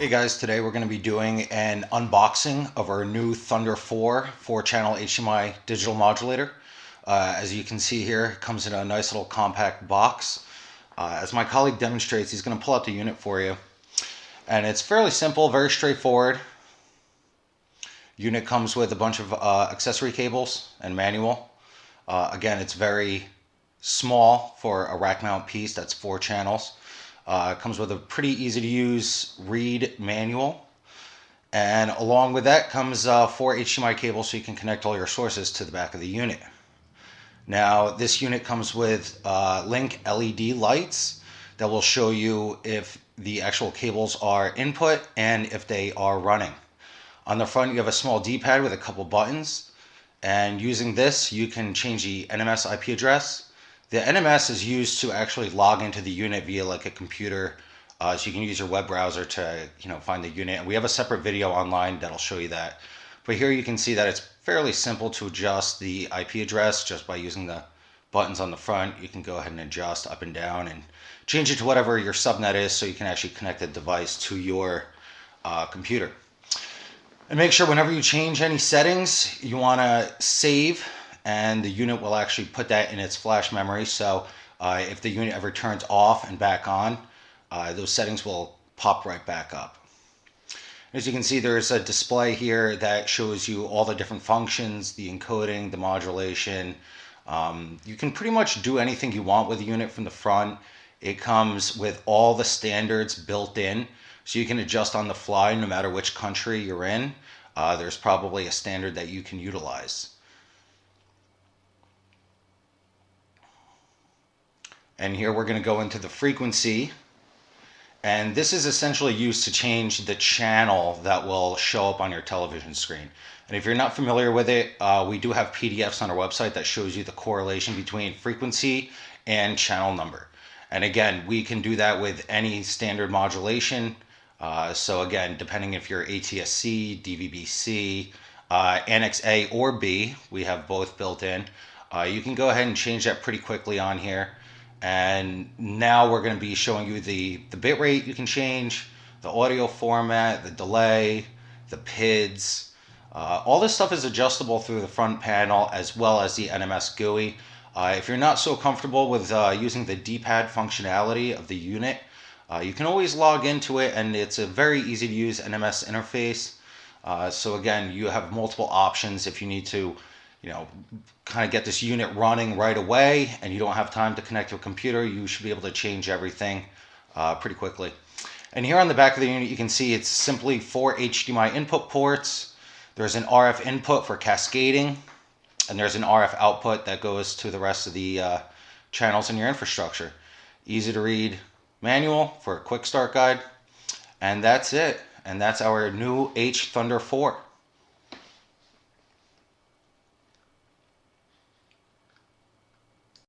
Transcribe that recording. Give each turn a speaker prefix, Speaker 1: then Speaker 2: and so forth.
Speaker 1: Hey guys, today we're going to be doing an unboxing of our new Thunder 4-channel HDMI digital modulator. As you can see here, it comes in a nice little compact box. As my colleague demonstrates, he's going to pull out the unit for you. And it's fairly simple, very straightforward. Unit comes with a bunch of accessory cables and manual. Again, it's very small for a rack mount piece. That's 4 channels. It comes with a pretty easy to use read manual, and along with that comes 4 HDMI cables so you can connect all your sources to the back of the unit. Now this unit comes with link LED lights that will show you if the actual cables are input and if they are running. On the front you have a small D-pad with a couple buttons, and using this you can change the NMS IP address. The NMS is used to actually log into the unit via like a computer, so you can use your web browser to find the unit. And we have a separate video online that'll show you that. But here you can see that it's fairly simple to adjust the IP address just by using the buttons on the front. You can go ahead and adjust up and down and change it to whatever your subnet is, so you can actually connect the device to your computer. And make sure whenever you change any settings, you want to save, and the unit will actually put that in its flash memory. So if the unit ever turns off and back on, those settings will pop right back up. As you can see, there's a display here that shows you all the different functions, the encoding, the modulation. You can pretty much do anything you want with the unit from the front. It comes with all the standards built in, so you can adjust on the fly no matter which country you're in. There's probably a standard that you can utilize. And here we're going to go into the frequency, and this is essentially used to change the channel that will show up on your television screen. And if you're not familiar with it, we do have PDFs on our website that shows you the correlation between frequency and channel number. And again, we can do that with any standard modulation. So again, depending if you're ATSC, DVB-C, Annex A or B, we have both built in. You can go ahead and change that pretty quickly on here. And now we're going to be showing you the bit rate you can change, the audio format, the delay, the PIDs. All this stuff is adjustable through the front panel as well as the NMS GUI. If you're not so comfortable with using the D-pad functionality of the unit, you can always log into it, and it's a very easy to use NMS interface. So again, you have multiple options if you need to kind of get this unit running right away and you don't have time to connect to a computer. You should be able to change everything pretty quickly. And here on the back of the unit, you can see it's simply 4 HDMI input ports. There's an RF input for cascading, and there's an RF output that goes to the rest of the channels in your infrastructure. Easy to read manual for a quick start guide. And that's it. And that's our new Thunder 4.